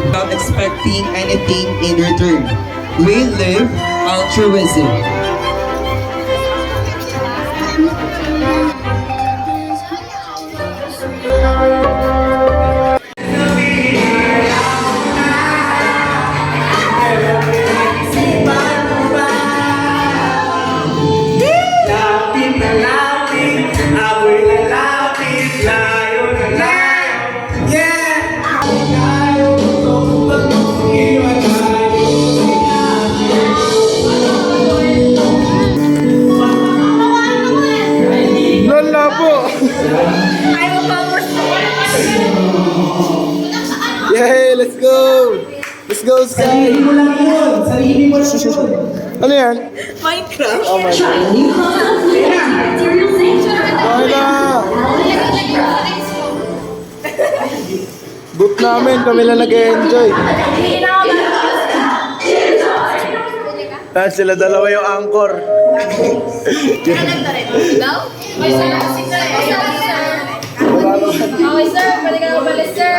Without expecting anything in return. We live altruism. Yay! Let's go! Let's go, Sky! Sarili mo lang yun! Sarili mo lang yun! Ano yan? Minecraft? Oh my God. Okay na! Book namin, kami lang nag-enjoy. Sila dalawa yung anchor. Okay, sir. Pwede ka na umalis, sir.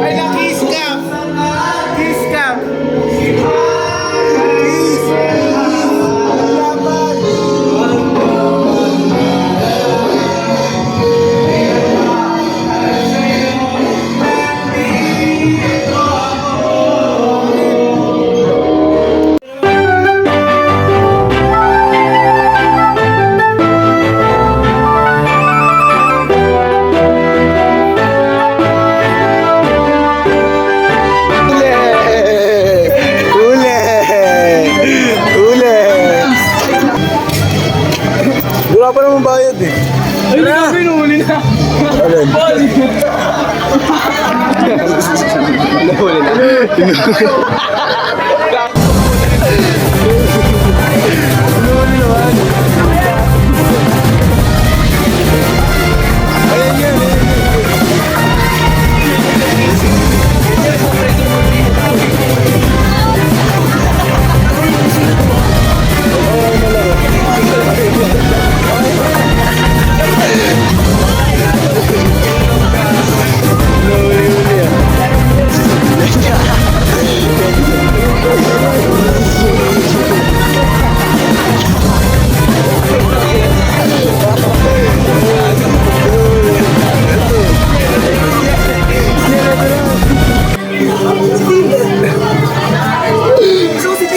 Ay, na-kiss cam! Kiss cam! Wala pa naman bayad eh. Ay, na! Pinuhuli na! Alin?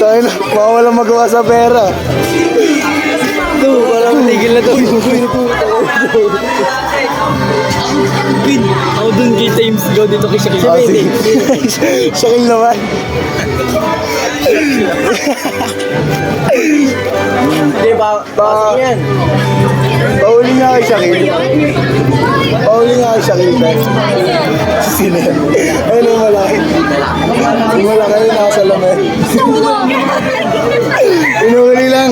Sana mawalang magawa sa pera. Ito, walang tigil na to. Pin, ako dun kay James Go dito kay Shakil. Ah, sige. Shakil naman. Hindi ba? Bakit yan? Pauli nga kay Shakil. Pauli nga kay Shakil. Sino yan? Ayun yung malaki. Yung malaki yung nakasalamin. Inuuli lang.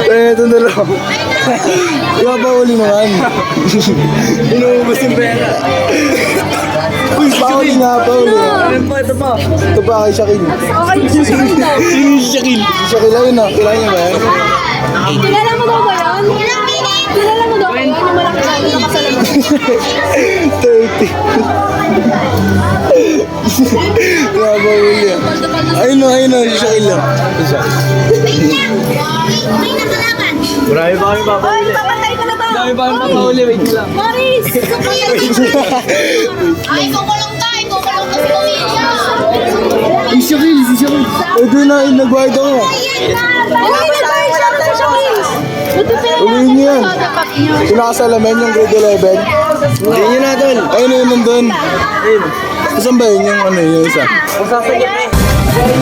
Eh, itong dalawa. Yung pauli naman. Inuubos yung pera. Uy, pauli nga, pauli nga. Ano pa? Ito pa. Ito pa kay Shakil. Sino si Shakil? Si Shakil ayun na. Kailangan niya ba yan? Kilala mo daw ba yun? Kilala mo daw ba yun? Yung malaki na nakasalaman. 30. Grabe yan. Ayun na, si Shakil lang. May nakalaban. Marami pa kami papahuli. Ay, papatay ka na ba? Marami pa kami papahuli. Wait lang. Boris! Ay, kukulong ka! Kukulong ka si Kumisha! Si Shakil, si Shakil. Ito na, nag-guard ako. Ayan na! Ay, nag-guard siya sa Shakil! Buti Uwiin niyo yan. dapat niyo. Yung nakasalamin yung grade 11. Hindi nyo na doon. Ayun na yun nandun. Ayun. Saan ba yun yung ano yung isa? Kung sasagyan na eh.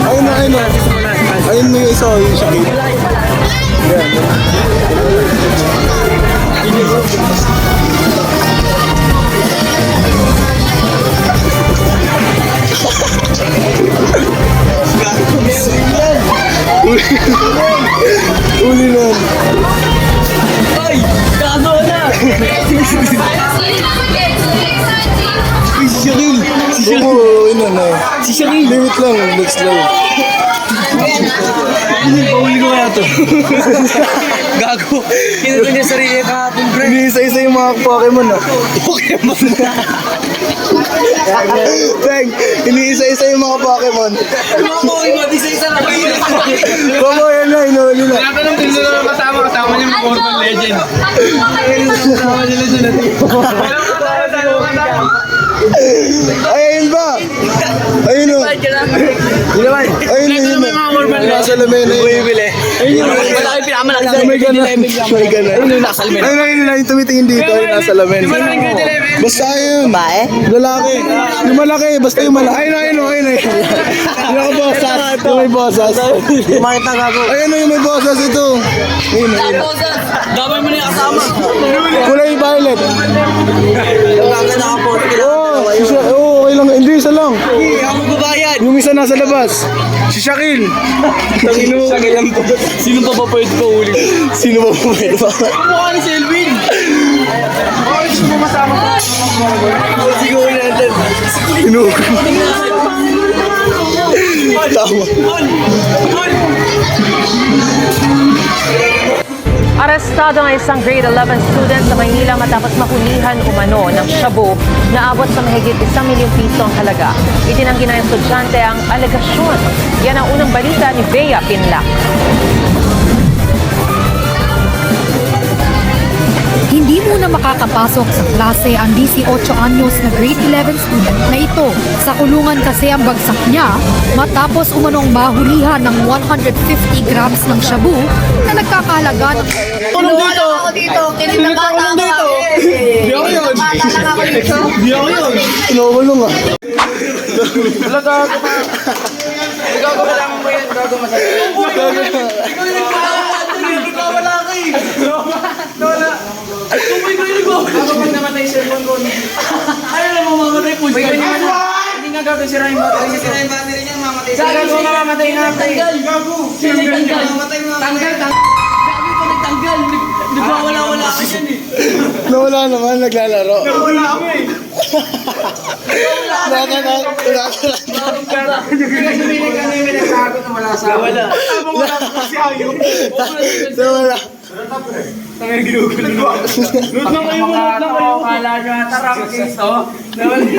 Ayun na. Ayun na yung isa, yung Shakil. Yan. Uli na yan. Ay! Gago na! Uy, si Shaquille! Si Shaquille! Oo, ina na. Si Shaquille! Limit lang, next lang. Pahuli ko kaya to. Gago! Kinuto niya sarili kahapon, pre. Iniisa-isa yung mga Pokemon ah. Pokemon! Teng, iniisa-isa yung mga Pokemon. Mga Pokemon, isa-isa lang. Como yan na, inuuli na. Tinatanong din nila kasama niya mga Urban Legend. Kasama nila dyan Ay, ayun ba? Ayun o. Ayun na yun. Nasa lamin na yun. Wala kayong pinakamalaki sa May gana. May gana. Ano yung nasa lamin? Ayun na yung tumitingin dito. Ayun nasa lamin. Basta yun. Bae? Lalaki. Yung malaki. Basta yung malaki. Ayun o. Ayun o. Yung ako bosas. Yung may bosas. Makita nga ako. Ayun o yung may bosas ito. Ayun o. Damay mo na yung kasama. Kulay violet. Kaya nakapost ka lang. Oo, okay lang. Hindi, isa lang. Ako magbabayad. Yung isa nasa labas. Si Shaquille. Sino pa ba pwede pa uli? Sino ba pwede ba? Mukha ni Selwyn. Siguro natin. Tama. Arestado ang isang grade 11 student sa Maynila matapos mahulihan umano ng shabu na abot sa mahigit 1 milyong piso ang halaga. Itinanggi ng estudyante ang alegasyon. Yan ang unang balita ni Bea Pinlac. Hindi muna makakapasok sa klase ang 18 anyos na grade 11 student na ito. Sa kulungan kasi ang bagsak niya matapos umanong mahulihan ng 150 grams ng shabu na nagkakahalaga ng... Tulong dito! Dito, kinitapata ako. Di ako yun! Bata lang ako dito. Di ako yun! Inukulong ah. Hindi nga gagawin sira yung battery niya. Sira yung battery niya, mamatay siya. Gago, mamamatay na. Tanggal. Sino yung tanggal? Tanggal. Gago ko nagtanggal. Nagwawala-wala ka yan eh. Nawala naman, naglalaro. Nawala ako eh. May nagtago na wala sa akin. Wala ko kasi ayaw. Nawala. Tanggal ginugulo mo. Load lang kayo, load lang kayo. Kala nyo ata rank case to. Load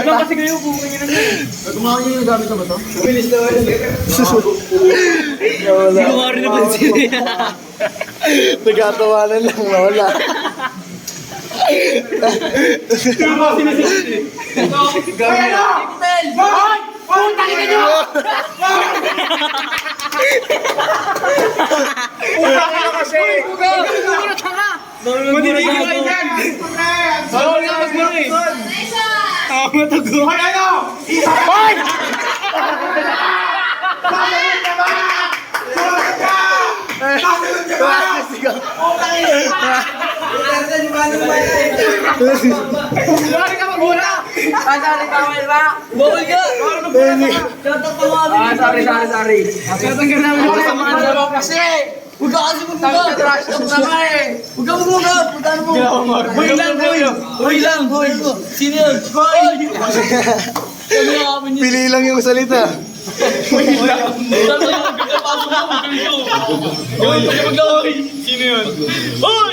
lang kasi kayo, bukin nyo na yun. Kumakas yung gamit na ba ito? Bilis na wala. Hindi ko nga rin napansin eh. Nagkatawanan lang, nawala. Bawal ka! Sorry. Tatanggal namin yung kasamaan mo kasi! Huwag ka kasi magmugap! Trash talk na nga eh! Huwag ka magmugap! Puntahan mo! Boy lang, boy! Boy lang, boy! Sino yun? Boy! Sabi na kami niya. Pili lang yung salita. Boy lang! Sabi na kami pagkapasok mo! Gawin ka mag-away! Sino yun? Boy!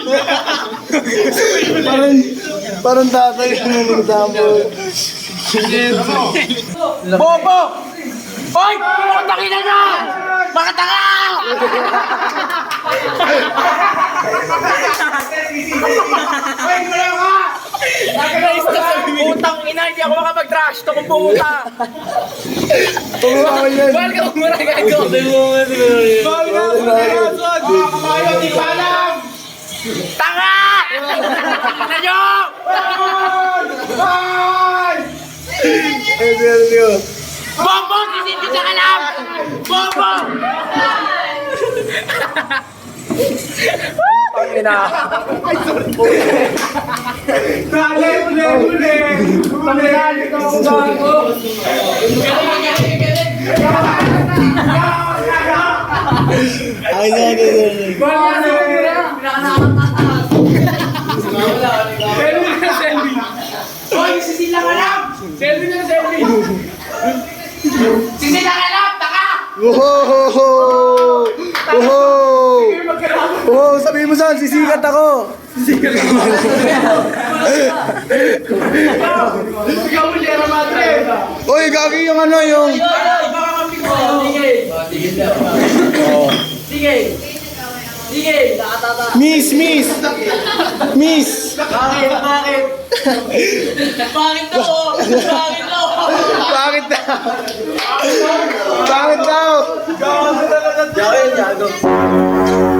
Parang tatay yung nagdampo. Bobo! Hoy! Pagtakin na nyo! Mga tanga! Utang ina, hindi ako makapag-trash to kung pumunta. Tumawa yan. Bawal ka umura gago. Bawal ka umura gago. Kamayo, di pa alam. Tanga! Tingnan nyo! Bobo! Hindi ka alam! Bobo! Pangina. Uli. Pangina, ikaw ako bago. Ay, sorry. Hoy, sisila ka lang! Selfie na selfie! Sisila ka lang! Taka! Wow! Wow! Wow, sabihin mo saan, sisikat ako. Ikaw mo siya na madre! Uy, gagi yung ano yung... Sige! Sige! Nakatata! Miss! Bakit? Bakit? Bakit ako? Bakit ako? Bakit daw? Bakit daw?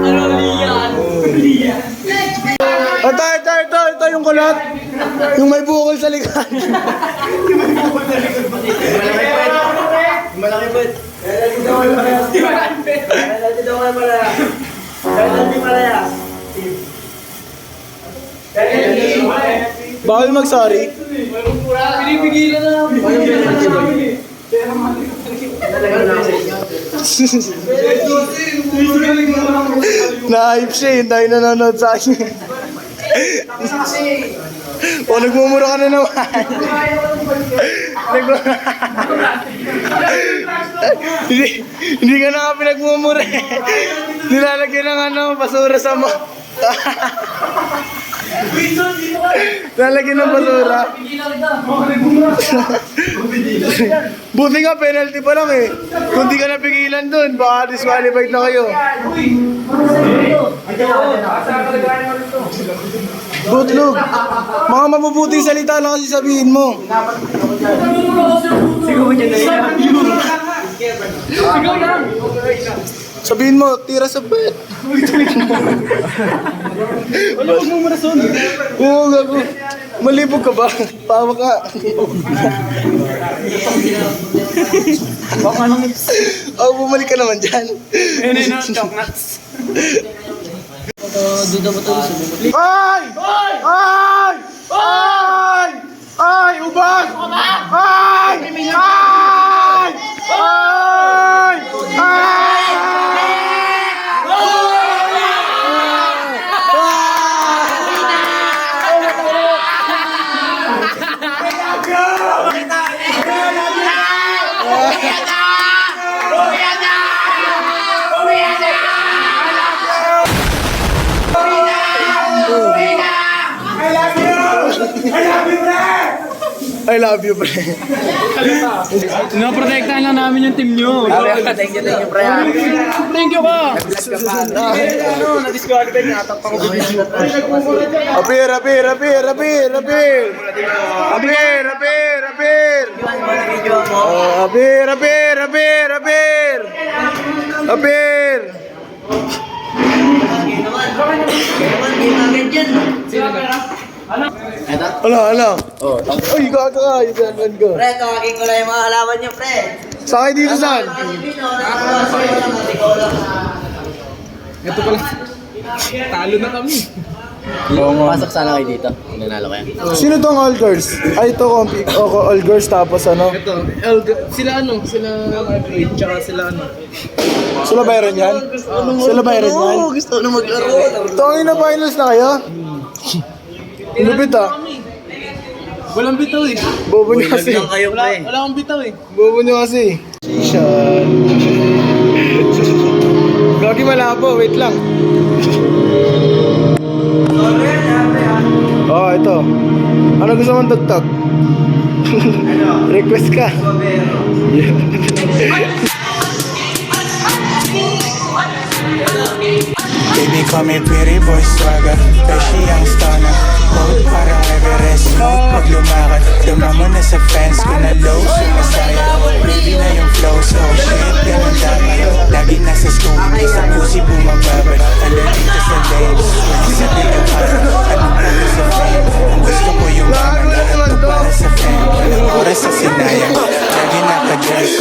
Ano liyan? Liyan! Ito yung kulot. Yung may bukol sa likod. Malaki po. Malaki daw kayo pala. Malaki pala ya. Bawal mag-sorry. Pinipigilan na namin. Na-hype siya, yung dahil nanonood sa akin. O, nagmumura ka na naman. Hindi ka na nga pinagmumura eh. Nilalagyan ng ano, basura sa mo. Nilalagyan ng basura. Buti nga, penalty pa lang eh. Kung di ka napigilan dun, baka disqualified na kayo. Butlog. Mga mabubuting salita lang kasi sabihin mo. Sabihin mo, tira sa pet. Wala, huwag mo marason. Oo, gago. Malibog ka ba? Pawa ka. Oh, bumalik ka naman dyan. Ay! Ay! Ay! Ay! Ubag! Ay! Ay! Ay! Ay! I love you, pre. Pinoprotektahan lang namin yung team nyo. Thank you, pre. Thank you ka. Na-disqualified nga. Tapang ko video. Apir! Ala. Ay, gaga ka. Yung ganun ko. Pre, tawagin ko lang yung mga halaman nyo, pre. Sakay dito saan? Ito pala. Talo na kami. Pasok sana kayo dito. Nanalo kayo. Sino tong all girls? Ay, ito all girls tapos ano? Ito, sila tsaka sila Sila Byron yan? Gusto na maglaro. Tangin na finals na kayo? Lupit ah. Walang bitaw eh. Bobo niyo kasi. Kayo, pre. Wala akong bitaw eh. Bobo niyo kasi. Shishan. Gagi malabo, wait lang. Oh, ito. Ano gusto mong tugtog? Request ka. Baby, call me pretty boy swagger. Pesci ang stunner. Boat parang Everest. Pag lumakad, dama mo na sa fence ko na low. Sumasaya, baby na yung flow. So shit, ganun dapat. Lagi nasa school, hindi sa pussy bumababad. Ala dito sa lanes, wala sa pinapara. Anong pala sa fame? Ang gusto ko yung mama na ito para sa fame. Walang oras sa sinayang, lagi nakadress.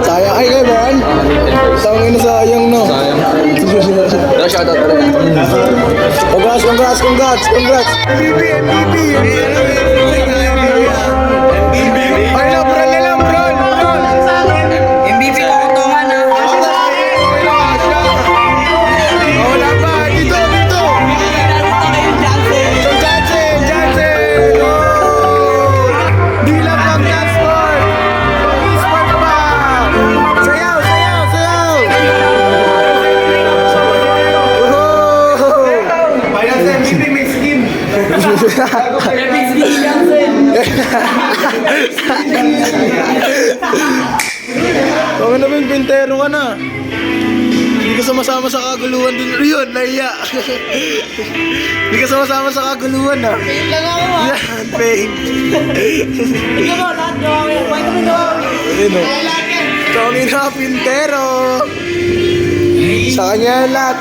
Sayang. Ay, kayo ba yan? Tangin na sayang, no? Sayang. Shoutout talaga. Congrats. MVP. Ay, labran na lang, bro. MVP ko kutungan na. Wala pa. Dito. Jansen. Di lang pang transport. Sport pa. Sayaw. Finance MVP may skin. Kung ano yung pintero ka na. Hindi ka sumasama sa kaguluhan din. Yun, naiya. Hindi ka sumasama sa kaguluhan na. Paint lang ako ah. Yan, paint. Ikaw mo, lahat gawa ko yan. Bakit kami gawa ko yan? Ayun o. Tongin na, pintero. Sa kanya yan lahat.